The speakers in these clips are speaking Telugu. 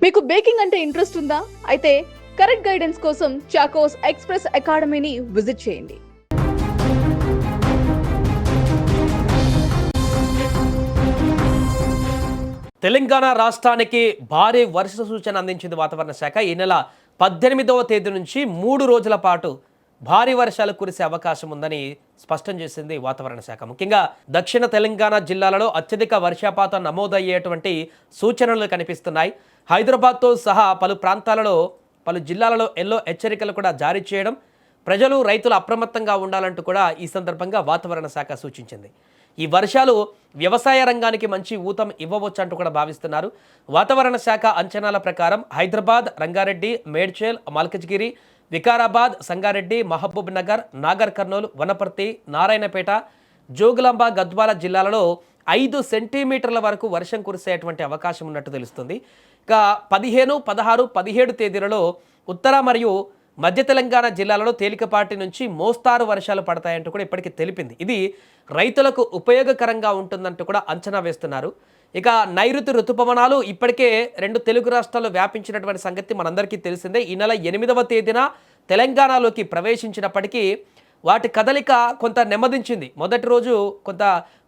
మీకు బేకింగ్ అంటే ఇంట్రెస్ట్ ఉందా? అయితే కరెక్ట్ గైడెన్స్ కోసం చాకోస్ ఎక్స్‌ప్రెస్ అకాడమీని విజిట్ చేయండి. తెలంగాణ రాష్ట్రానికి భారీ వర్ష సూచన అందించింది వాతావరణ శాఖ. ఈ నెల 18వ తేదీ నుంచి 3 రోజుల పాటు భారీ వర్షాలు కురిసే అవకాశం ఉందని స్పష్టం చేసింది వాతావరణ శాఖ. ముఖ్యంగా దక్షిణ తెలంగాణ జిల్లాలలో అత్యధిక వర్షపాతం నమోదయ్యేటువంటి సూచనలు కనిపిస్తున్నాయి. హైదరాబాద్తో సహా పలు జిల్లాలలో ఎల్లో హెచ్చరికలు కూడా జారీ చేయడం, ప్రజలు రైతులు అప్రమత్తంగా ఉండాలంటూ కూడా ఈ సందర్భంగా వాతావరణ శాఖ సూచించింది. ఈ వర్షాలు వ్యవసాయ రంగానికి మంచి ఊతం ఇవ్వవచ్చు అంటూ కూడా భావిస్తున్నారు. వాతావరణ శాఖ అంచనాల ప్రకారం హైదరాబాద్, రంగారెడ్డి, మేడ్చల్, మల్కజ్గిరి, వికారాబాద్, సంగారెడ్డి, మహబూబ్ నగర్, నాగర్ కర్నూలు, వనపర్తి, నారాయణపేట, జోగులాంబ, గద్వాల జిల్లాలలో 5 సెంటీమీటర్ల వరకు వర్షం కురిసేటువంటి అవకాశం ఉన్నట్టు తెలుస్తుంది. ఇక 15, 16, 17 తేదీలలో ఉత్తర మరియు మధ్య తెలంగాణ జిల్లాలలో తేలికపాటి నుంచి మోస్తారు వర్షాలు పడతాయంటూ కూడా ఇప్పటికీ తెలిపింది. ఇది రైతులకు ఉపయోగకరంగా ఉంటుందంటూ కూడా అంచనా వేస్తున్నారు. ఇక నైరుతి ఋతుపవనాలు ఇప్పటికే 2 తెలుగు రాష్ట్రాల్లో వ్యాపించినటువంటి సంగతి మనందరికీ తెలిసిందే. ఈ నెల 8వ తేదీన తెలంగాణలోకి ప్రవేశించినప్పటికీ వాటి కదలిక కొంత నెమ్మదించింది. మొదటి రోజు కొంత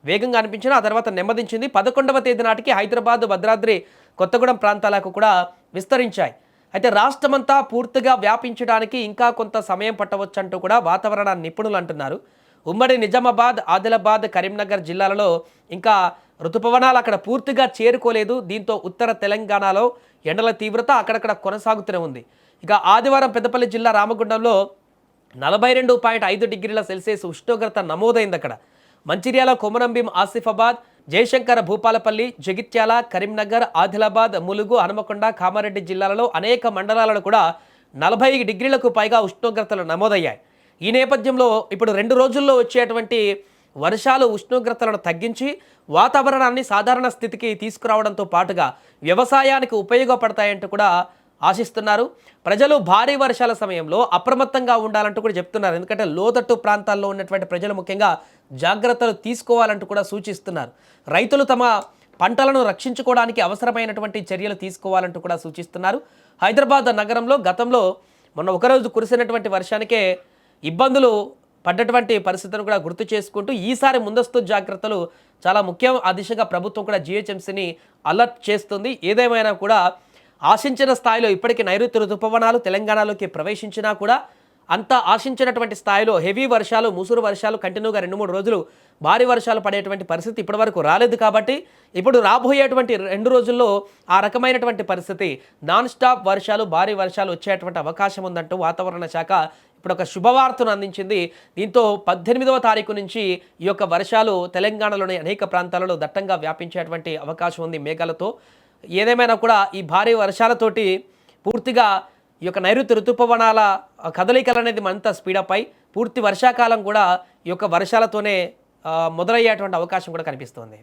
వేగంగా అనిపించిన, ఆ తర్వాత నెమ్మదించింది. 11వ తేదీ నాటికి హైదరాబాద్, భద్రాద్రి కొత్తగూడెం ప్రాంతాలకు కూడా విస్తరించాయి. అయితే రాష్ట్రమంతా పూర్తిగా వ్యాపించడానికి ఇంకా కొంత సమయం పట్టవచ్చు అంటూ కూడా వాతావరణ నిపుణులు అంటున్నారు. ఉమ్మడి నిజామాబాద్, ఆదిలాబాద్, కరీంనగర్ జిల్లాలలో ఇంకా ఋతుపవనాలు అక్కడ పూర్తిగా చేరుకోలేదు. దీంతో ఉత్తర తెలంగాణలో ఎండల తీవ్రత అక్కడక్కడ కొనసాగుతూనే ఉంది. ఇక ఆదివారం పెద్దపల్లి జిల్లా రామగుండంలో 42.5 డిగ్రీల సెల్సియస్ ఉష్ణోగ్రత నమోదైంది. అక్కడ మంచిర్యాల, కొమరంభీం, ఆసిఫాబాద్, జయశంకర్, భూపాలపల్లి, జగిత్యాల, కరీంనగర్, ఆదిలాబాద్, ములుగు, హనుమకొండ, కామారెడ్డి జిల్లాలలో అనేక మండలాలలో కూడా 40 డిగ్రీలకు పైగా ఉష్ణోగ్రతలు నమోదయ్యాయి. ఈ నేపథ్యంలో ఇప్పుడు 2 రోజుల్లో వచ్చేటువంటి వర్షాలు ఉష్ణోగ్రతలను తగ్గించి వాతావరణాన్ని సాధారణ స్థితికి తీసుకురావడంతో పాటుగా వ్యవసాయానికి ఉపయోగపడతాయంటూ కూడా ఆశిస్తున్నారు. ప్రజలు భారీ వర్షాల సమయంలో అప్రమత్తంగా ఉండాలంటూ కూడా చెప్తున్నారు. ఎందుకంటే లోతట్టు ప్రాంతాల్లో ఉన్నటువంటి ప్రజలు ముఖ్యంగా జాగ్రత్తలు తీసుకోవాలంటూ కూడా సూచిస్తున్నారు. రైతులు తమ పంటలను రక్షించుకోవడానికి అవసరమైనటువంటి చర్యలు తీసుకోవాలంటూ కూడా సూచిస్తున్నారు. హైదరాబాద్ నగరంలో గతంలో మొన్న ఒకరోజు కురిసినటువంటి వర్షానికే ఇబ్బందులు పడ్డటువంటి పరిస్థితులను కూడా గుర్తు చేసుకుంటూ ఈసారి ముందస్తు జాగ్రత్తలు చాలా ముఖ్యం. ఆ దిశగా ప్రభుత్వం కూడా జిహెచ్ఎంసీని అలర్ట్ చేస్తుంది. ఏదేమైనా కూడా ఆశించిన స్థాయిలో ఇప్పటికీ నైరుతి ఋతుపవనాలు తెలంగాణలోకి ప్రవేశించినా కూడా అంత ఆశించినటువంటి స్థాయిలో హెవీ వర్షాలు, ముసురు వర్షాలు కంటిన్యూగా 2-3 రోజులు భారీ వర్షాలు పడేటువంటి పరిస్థితి ఇప్పటివరకు రాలేదు. కాబట్టి ఇప్పుడు రాబోయేటువంటి 2 రోజుల్లో ఆ రకమైనటువంటి పరిస్థితి నాన్ స్టాప్ వర్షాలు, భారీ వర్షాలు వచ్చేటువంటి అవకాశం ఉందంటూ వాతావరణ శాఖ ఇప్పుడు ఒక శుభవార్తను అందించింది. దీంతో 18వ తారీఖు నుంచి ఈ యొక్క వర్షాలు తెలంగాణలోని అనేక ప్రాంతాలలో దట్టంగా వ్యాపించేటువంటి అవకాశం ఉంది మేఘాలతో. ఏదేమైనా కూడా ఈ భారీ వర్షాలతోటి పూర్తిగా ఈ యొక్క నైరుతి ఋతుపవనాల కదలికలు అనేది మరింత స్పీడప్ అయి పూర్తి వర్షాకాలం కూడా ఈ యొక్క వర్షాలతోనే మొదలయ్యేటువంటి అవకాశం కూడా కనిపిస్తుంది.